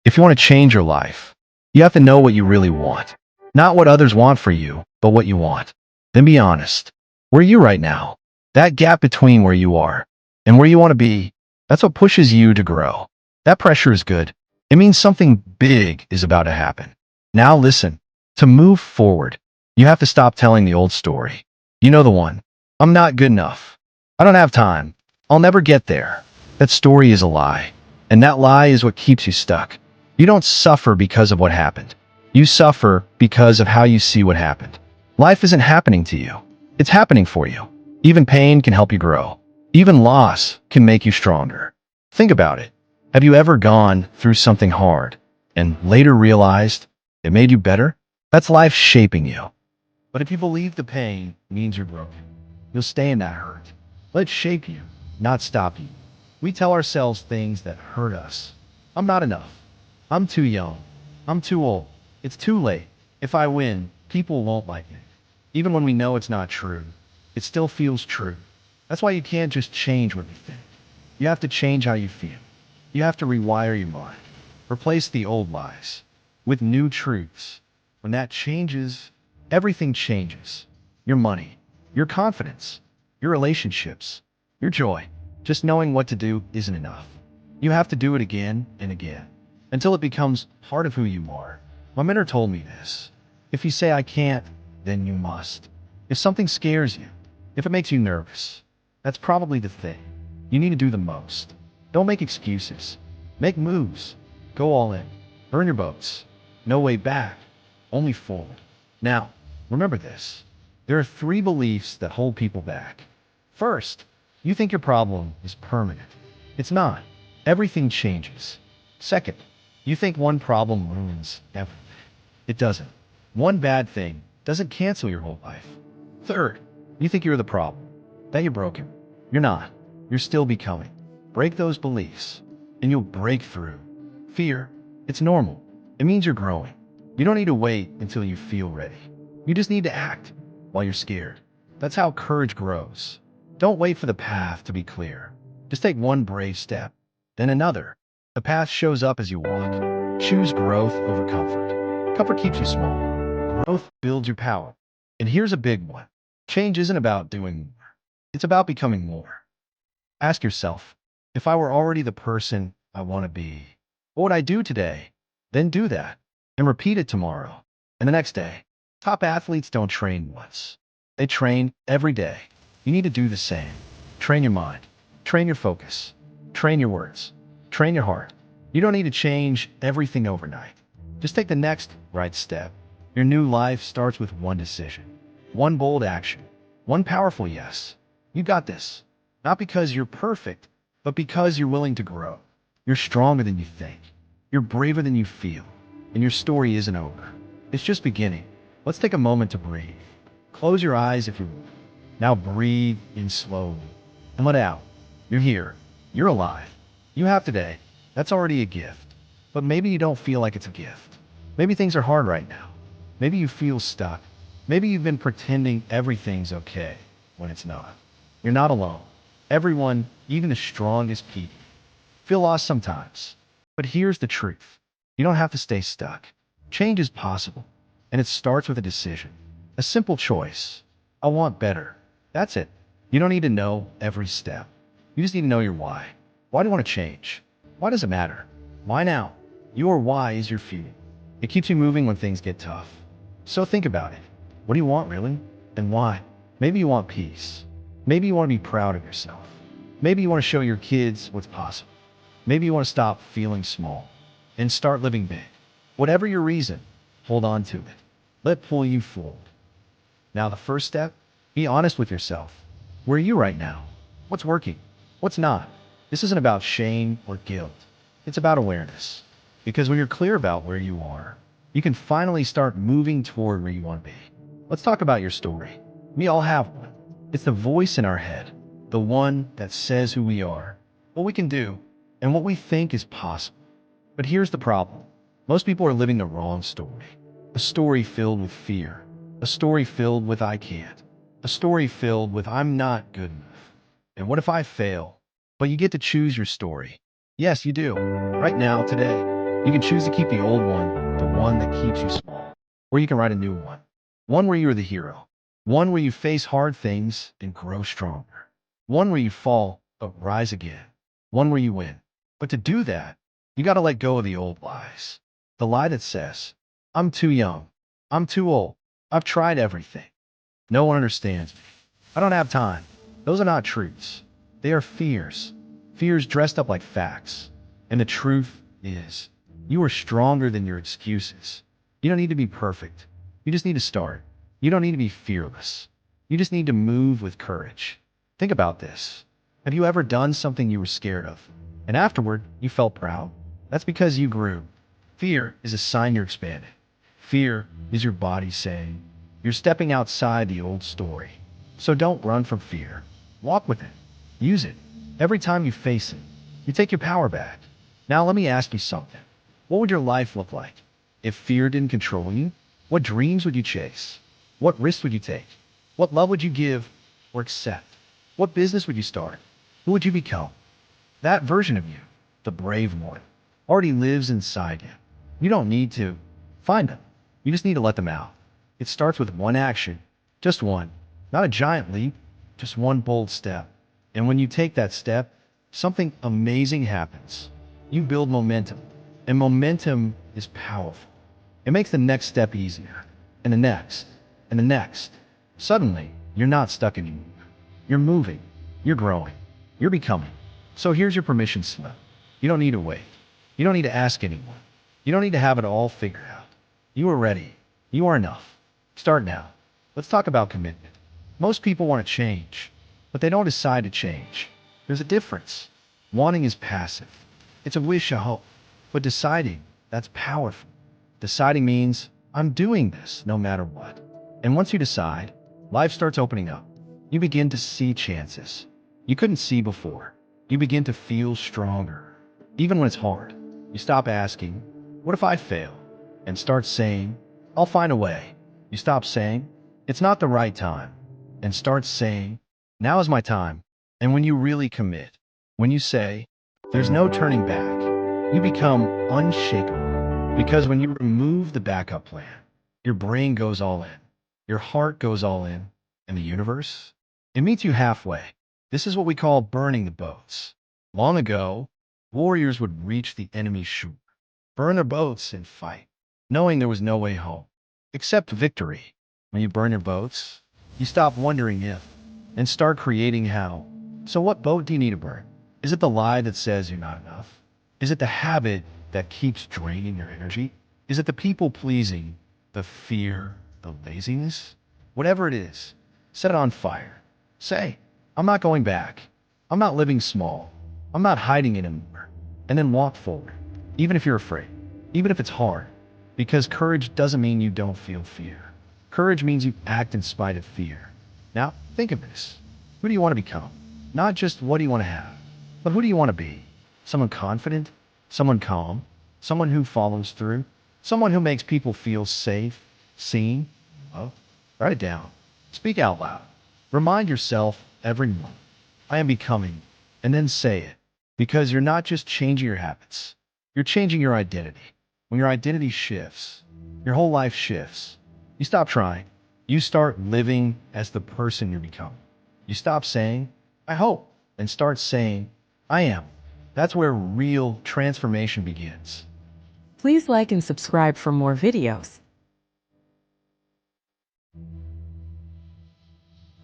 If you want to change your life, you have to know what you really want. Not what others want for you, but what you want. Then be honest. Where are you right now? That gap between where you are and where you want to be, that's what pushes you to grow. That pressure is good. It means something big is about to happen. Now listen. To move forward, you have to stop telling the old story. You know the one. I'm not good enough. I don't have time. I'll never get there. That story is a lie. And that lie is what keeps you stuck. You don't suffer because of what happened. You suffer because of how you see what happened. Life isn't happening to you. It's happening for you. Even pain can help you grow. Even loss can make you stronger. Think about it. Have you ever gone through something hard and later realized it made you better? That's life shaping you. But if you believe the pain means you're broken, you'll stay in that hurt. Let it shape you, not stop you. We tell ourselves things that hurt us. I'm not enough. I'm too young. I'm too old. It's too late. If I win, people won't like me. Even when we know it's not true, it still feels true. That's why you can't just change what you think. You have to change how you feel. You have to rewire your mind. Replace the old lies with new truths. When that changes, everything changes. Your money, your confidence, your relationships, your joy. Just knowing what to do isn't enough. You have to do it again and again until it becomes part of who you are. My mentor told me this. If you say I can't, then you must. If something scares you, if it makes you nervous, that's probably the thing. You need to do the most. Don't make excuses. Make moves. Go all in. Burn your boats. No way back. Only forward. Now, remember this. There are 3 beliefs that hold people back. First, you think your problem is permanent. It's not. Everything changes. Second, you think one problem ruins everything. It doesn't. One bad thing doesn't cancel your whole life. Third, you think you're the problem, that you're broken. You're not. You're still becoming. Break those beliefs, and you'll break through. Fear, it's normal. It means you're growing. You don't need to wait until you feel ready. You just need to act while you're scared. That's how courage grows. Don't wait for the path to be clear. Just take one brave step, then another. The path shows up as you walk. Choose growth over comfort. Comfort keeps you small. Growth builds your power. And here's a big one. Change isn't about doing more. It's about becoming more. Ask yourself, if I were already the person I want to be, what would I do today? Then do that. And repeat it tomorrow. And the next day. Top athletes don't train once. They train every day. You need to do the same. Train your mind. Train your focus. Train your words. Train your heart. You don't need to change everything overnight. Just take the next right step. Your new life starts with one decision. One bold action. One powerful yes. You got this. Not because you're perfect, but because you're willing to grow. You're stronger than you think. You're braver than you feel. And your story isn't over. It's just beginning. Let's take a moment to breathe. Close your eyes if you will. Now breathe in slowly and let out. You're here. You're alive. You have today. That's already a gift. But maybe you don't feel like it's a gift. Maybe things are hard right now. Maybe you feel stuck. Maybe you've been pretending everything's okay when it's not. You're not alone. Everyone, even the strongest people, feel lost sometimes. But here's the truth. You don't have to stay stuck. Change is possible. And it starts with a decision. A simple choice. I want better. That's it. You don't need to know every step. You just need to know your why. Why do you want to change? Why does it matter? Why now? Your why is your feeling. It keeps you moving when things get tough. So think about it. What do you want really? And why? Maybe you want peace. Maybe you want to be proud of yourself. Maybe you want to show your kids what's possible. Maybe you want to stop feeling small and start living big. Whatever your reason, hold on to it. Let it pull you forward. Now the first step, be honest with yourself. Where are you right now? What's working? What's not? This isn't about shame or guilt. It's about awareness. Because when you're clear about where you are, you can finally start moving toward where you want to be. Let's talk about your story. We all have one. It's the voice in our head, the one that says who we are, what we can do, and what we think is possible. But here's the problem. Most people are living the wrong story. A story filled with fear. A story filled with I can't. A story filled with I'm not good enough. And what if I fail? But you get to choose your story. Yes, you do. Right now, today. You can choose to keep the old one, the one that keeps you small, or you can write a new one where you are the hero, one where you face hard things and grow stronger, one where you fall but rise again, one where you win. But to do that, you got to let go of the old lies. The lie that says, I'm too young, I'm too old, I've tried everything. No one understands me. I don't have time. Those are not truths. They are fears. Fears dressed up like facts. And the truth is, you are stronger than your excuses. You don't need to be perfect. You just need to start. You don't need to be fearless. You just need to move with courage. Think about this. Have you ever done something you were scared of, and afterward you felt proud? That's because you grew. Fear is a sign you're expanding. Fear is your body saying, you're stepping outside the old story. So don't run from fear. Walk with it. Use it. Every time you face it, you take your power back. Now let me ask you something. What would your life look like if fear didn't control you? What dreams would you chase? What risks would you take? What love would you give or accept? What business would you start? Who would you become? That version of you, the brave one, already lives inside you. You don't need to find them. You just need to let them out. It starts with one action, just one, not a giant leap, just one bold step. And when you take that step, something amazing happens. You build momentum, and momentum is powerful. It makes the next step easier, and the next, and the next. Suddenly, you're not stuck anymore. You're moving, you're growing, you're becoming. So here's your permission slip. You don't need to wait. You don't need to ask anyone. You don't need to have it all figured out. You are ready. You are enough. Start now. Let's talk about commitment. Most people want to change, but they don't decide to change. There's a difference. Wanting is passive. It's a wish, a hope. But deciding, that's powerful. Deciding means, I'm doing this no matter what. And once you decide, life starts opening up. You begin to see chances you couldn't see before. You begin to feel stronger. Even when it's hard, you stop asking, what if I fail? And start saying, I'll find a way. You stop saying, it's not the right time. And start saying, now is my time. And when you really commit, when you say, there's no turning back, you become unshakable. Because when you remove the backup plan, your brain goes all in, your heart goes all in, and the universe, it meets you halfway. This is what we call burning the boats. Long ago, warriors would reach the enemy's shore, burn their boats and fight, knowing there was no way home, except victory. When you burn your boats, you stop wondering if, and start creating how. So what boat do you need to burn? Is it the lie that says you're not enough? Is it the habit that keeps draining your energy? Is it the people pleasing, the fear, the laziness? Whatever it is, set it on fire. Say, I'm not going back. I'm not living small. I'm not hiding anymore. And then walk forward, even if you're afraid, even if it's hard. Because courage doesn't mean you don't feel fear. Courage means you act in spite of fear. Now, think of this. Who do you want to become? Not just what do you want to have, but who do you want to be? Someone confident? Someone calm? Someone who follows through? Someone who makes people feel safe, seen? Well, write it down. Speak out loud. Remind yourself every morning, I am becoming, and then say it. Because you're not just changing your habits, you're changing your identity. When your identity shifts, your whole life shifts. You stop trying. You start living as the person you're becoming. You stop saying, I hope, and start saying, I am. That's where real transformation begins. Please like and subscribe for more videos.